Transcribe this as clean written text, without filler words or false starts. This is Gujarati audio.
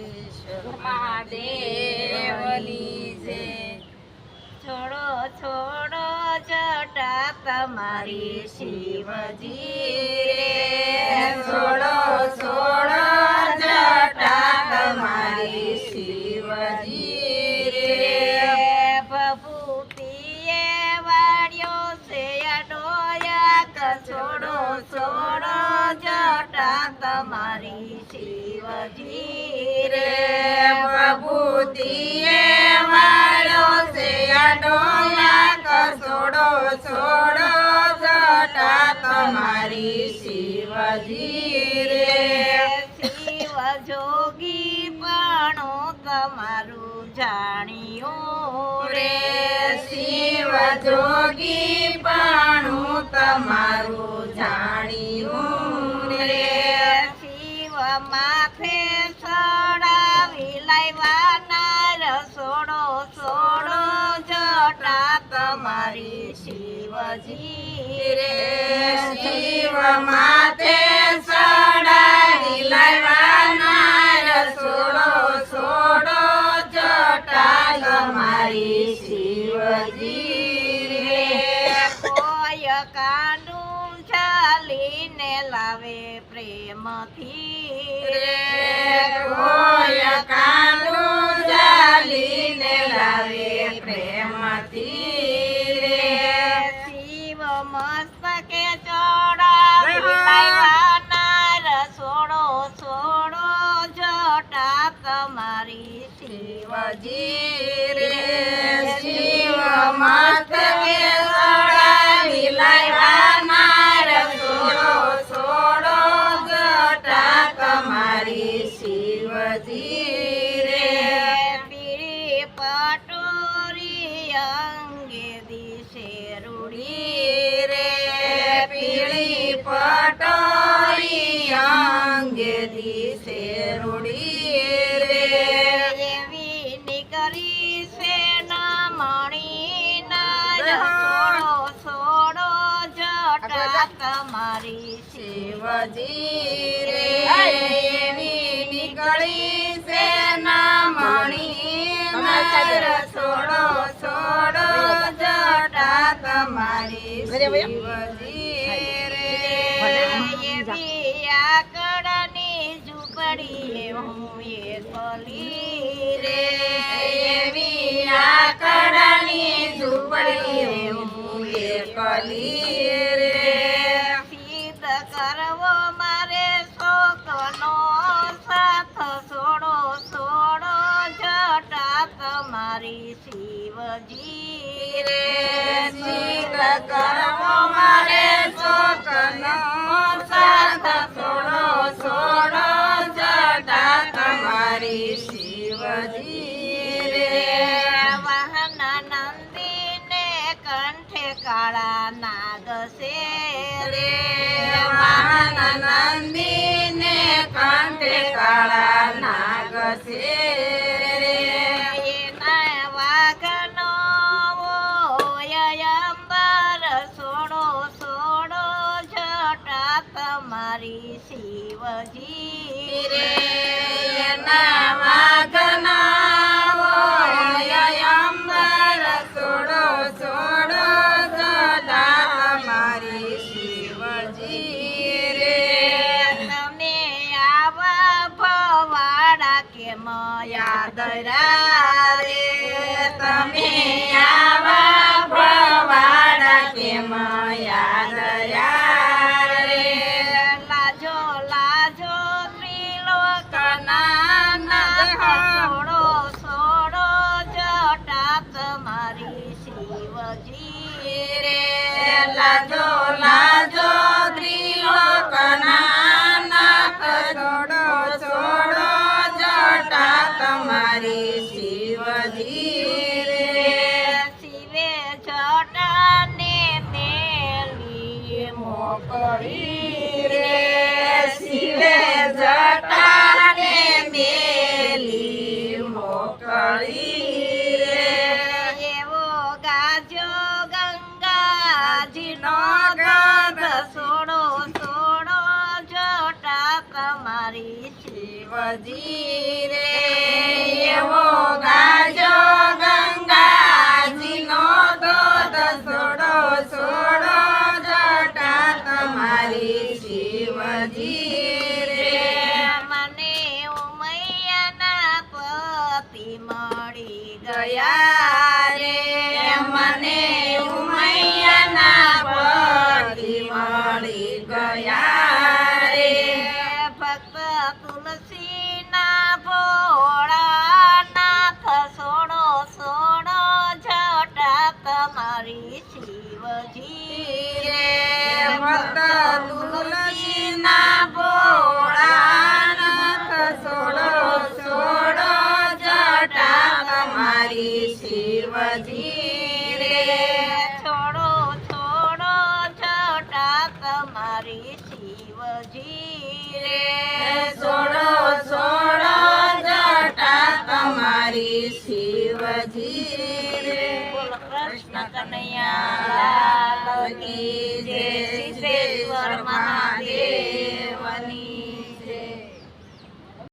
યોગેશ્વર મહાદેવની જય. છોડો છોડો જટા તમારી શિવજી રે, છોડો છોડો જટા તમારી શિવજી રે. ભભૂતિએ વાળ્યો છે અડોયા, છોડો છોડો જટા તમારી શિવજી રે. ભભૂતિએ વાળ્યો છે અડોયા, છોડો છોડો જટા તમારી શિવજી રે. શિવ જોગી પણ તમારું જાણ્યું રે, શિવ જોગી પણ તમારું જાણ્યું રે. શિવ માથે ચડાવી લાવ્યા રસોડો સોડો જટા તમારી શિવજી રે. શિવ માથે ચડાવી લાવ્યા રસોડો સોડો જટા તમારી શિવજી રે. કોઈ કાંડું ચાલીને લાવે પ્રેમથી રે, કોઈ કાંડું ચાલીને લાવે પ્રેમથી રે. શિવ મસ્તકે ચડાવી લાવ્યા રસોડો સોડો જટા તમારી શિવજી રે. શિવ મસ્તકે ચડાવી લાવ્યા રસોડો સોડો જટા તમારી શિવજી રે. પીળી પટોરી અંગે દિશે રૂડી રે, પીળી પટોરી અંગે દિશે રૂડી રે. એવી નીકળી છે નમણી સોડો સોડો જટા તમારી શિવજી રે. એવી નીકળી છે નમણી સોડો સોડો જટા તમારી શિવજી રે. એવી આકડની ઝૂંપડી હું એકલી રે, એવી આકડની ઝૂંપડી હું એકલી રે. સિદ્ધ કરવો મારે શોકનો સાથ સોડો સોડો જટા તમારી શિવજી રે. સિદ્ધ કરવો મારે શોકનો સાથ સોડો સોડો જટા તમારી શિવજી રે. વાહન નંદીને કંઠે કાળા નાગ છે રે, વાહન નંદીને કંઠે કાળા નાગ છે રે. એના વાઘનો અંબર સોડો સોડો જટા તમારી શિવજી રે. એના વાઘના અંબર સોડો સોડો જટા તમારી શિવજી રે. તમે આવા ભવાડા કેમ યાદ રે, તમે આવા ભવાડા કેમ યાદ રે. લાજો લાજો ત્રિલોકના સોડો સોડો જટા તમારી શિવજી રે. લાજો લાજો ત્રિલોકના સોડો સોડો જટા તમારી શિવજી રે. શિવે જટાને મેલી તમારી શિવજી રે એવો ગાજો ગંગાજીનો દોધ સોડો સોડો જટા તમારી શિવજી રે મને ઉમૈયાના પતિ મળી ગયા રે મને ઉમૈયાના પતિ મળી ગયા રે ભક્ત તુલસીના ભોળાનાથ સોડો સોડો જટા તમારી શિવજી રે ભક્ત તુલસીના ભોળાનાથ સોડો સોડો જટા તમારી શિવજી રે છોડો છોડો જટા તમારી શિવજી રે છોડો છોડો જટા તમારી શિવજી રે બોલો કૃષ્ણ કનૈયા લાલ કી જય સિદ્ધેશ્વર મહા